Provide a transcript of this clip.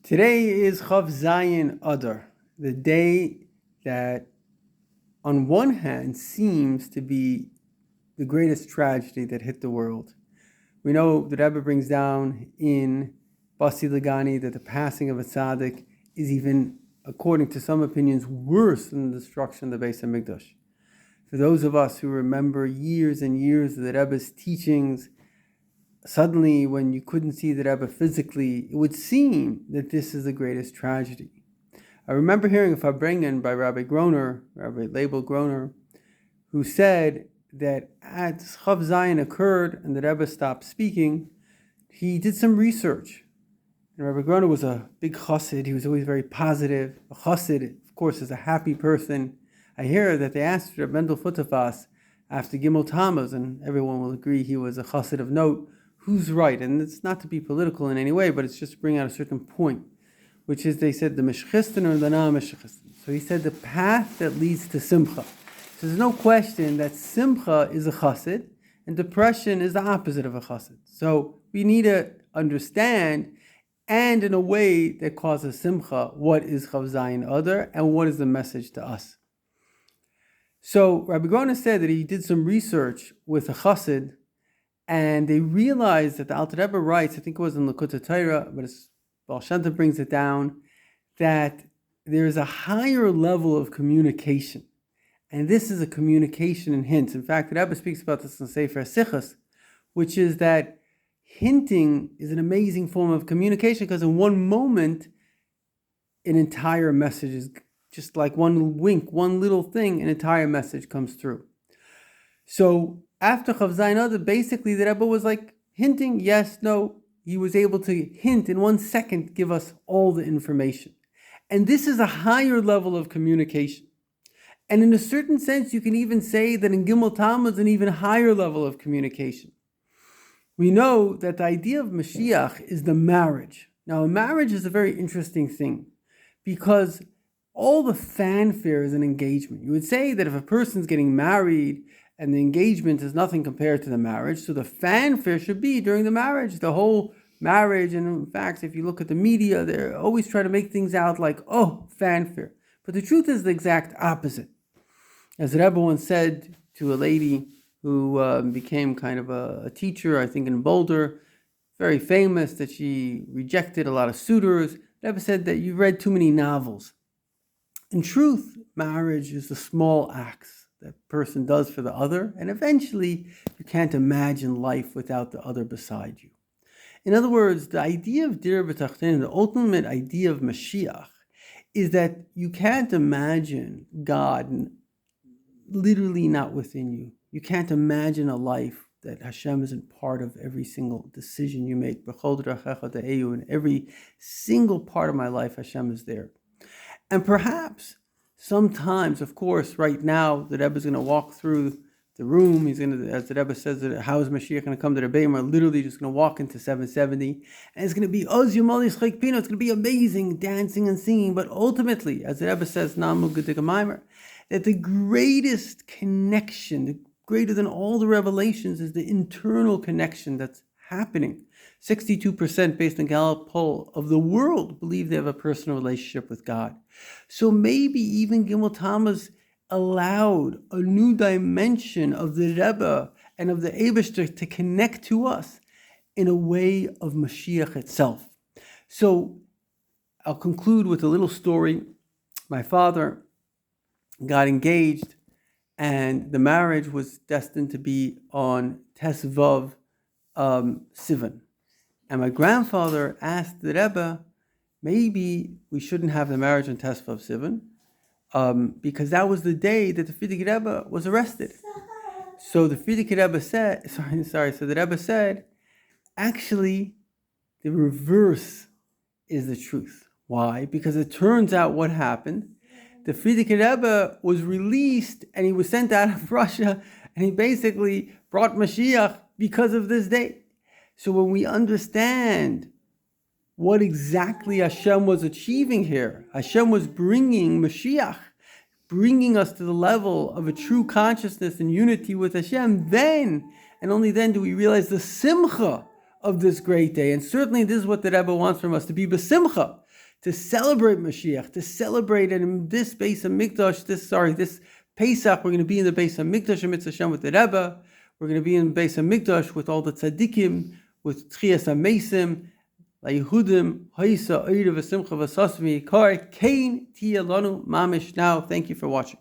Today is Chav Zayin Adar, the day that on one hand seems to be the greatest tragedy that hit the world. We know the Rebbe brings down in Basi Lagani that the passing of a tzaddik is even, according to some opinions, worse than the destruction of the Beis HaMikdash. For those of us who remember years and years of the Rebbe's teachings, suddenly when you couldn't see the Rebbe physically, it would seem that this is the greatest tragedy. I remember hearing a Farbrengen by Rabbi Label Groner, who said that as Chav Zayin occurred and the Rebbe stopped speaking, he did some research. And Rabbi Groner was a big chassid. He was always very positive. A chassid, of course, is a happy person. I hear that they asked Reb Mendel Futafas after Gimel Tammuz, and everyone will agree he was a chassid of note, who's right. And it's not to be political in any way, but it's just to bring out a certain point, which is they said the Meshchistin or the non-Meshchistin. So he said the path that leads to Simcha. So there's no question that Simcha is a chassid and depression is the opposite of a chassid. So we need to understand, and in a way that causes Simcha, what is Chav Zayin Adar and what is the message to us. So Rabbi Groner said that he did some research with a chassid, and they realized that the Alter Rebbe writes, I think it was in Likutei Torah, but Baal Shem Tov brings it down, that there is a higher level of communication. And this is a communication in hints. In fact, the Rebbe speaks about this in Sefer Sichos, which is that hinting is an amazing form of communication, because in one moment, an entire message is just like one wink, one little thing, an entire message comes through. So after Chav Zayin Adar, basically the Rebbe was like hinting, yes, no. He was able to hint in 1 second, give us all the information. And this is a higher level of communication. And in a certain sense, you can even say that in Gimel Tammuz, an even higher level of communication. We know that the idea of Mashiach is the marriage. Now, a marriage is a very interesting thing, because all the fanfare is an engagement. You would say that if a person's getting married and the engagement is nothing compared to the marriage, so the fanfare should be during the marriage, the whole marriage. And in fact, if you look at the media, they're always trying to make things out like, oh, fanfare. But the truth is the exact opposite. As Rebbe once said to a lady who became kind of a teacher, I think in Boulder, very famous, that she rejected a lot of suitors. Rebbe said that you read too many novels. In truth, marriage is the small acts that a person does for the other, and eventually you can't imagine life without the other beside you. In other words, the idea of Dir B'Tachtein, the ultimate idea of Mashiach, is that you can't imagine God literally not within you. You can't imagine a life that Hashem isn't part of every single decision you make. In every single part of my life, Hashem is there. And perhaps sometimes, of course, right now, the Rebbe is going to walk through the room. He's going to, as the Rebbe says, how is Mashiach going to come to the Rebbe? We're literally just going to walk into 770. And it's going to be, it's going to be amazing, dancing and singing. But ultimately, as the Rebbe says, that the greatest connection, greater than all the revelations, is the internal connection that's happening. 62% based on Gallup poll of the world believe they have a personal relationship with God. So maybe even Gimel Tammuz allowed a new dimension of the Rebbe and of the Eibishter to connect to us in a way of Mashiach itself. So I'll conclude with a little story. My father got engaged, and the marriage was destined to be on Tes Vav Sivan. And my grandfather asked the Rebbe, maybe we shouldn't have the marriage on Tes Vav Sivan, because that was the day that the Frierdiker Rebbe was arrested. So the Frierdiker Rebbe said, so the Rebbe said, actually, the reverse is the truth. Why? Because it turns out what happened, the Frierdiker Rebbe was released and he was sent out of Russia, and he basically brought Mashiach because of this day. So when we understand what exactly Hashem was achieving here, Hashem was bringing Mashiach, bringing us to the level of a true consciousness and unity with Hashem, then, and only then, do we realize the simcha of this great day. And certainly this is what the Rebbe wants from us, to be besimcha. to celebrate Mashiach, to celebrate it in this Beis HaMikdash, this Pesach, we're going to be in the Beis HaMikdash in Mitzvah Hashem with the Rebbe. We're going to be in Beis HaMikdash with all the tzaddikim, with Tchias HaMesim, LaYehudim, Haisa, Eira, V'Simcha, V'Sasmi, Yikar, Kain, Tia Lanu, Mamish. Now, thank you for watching.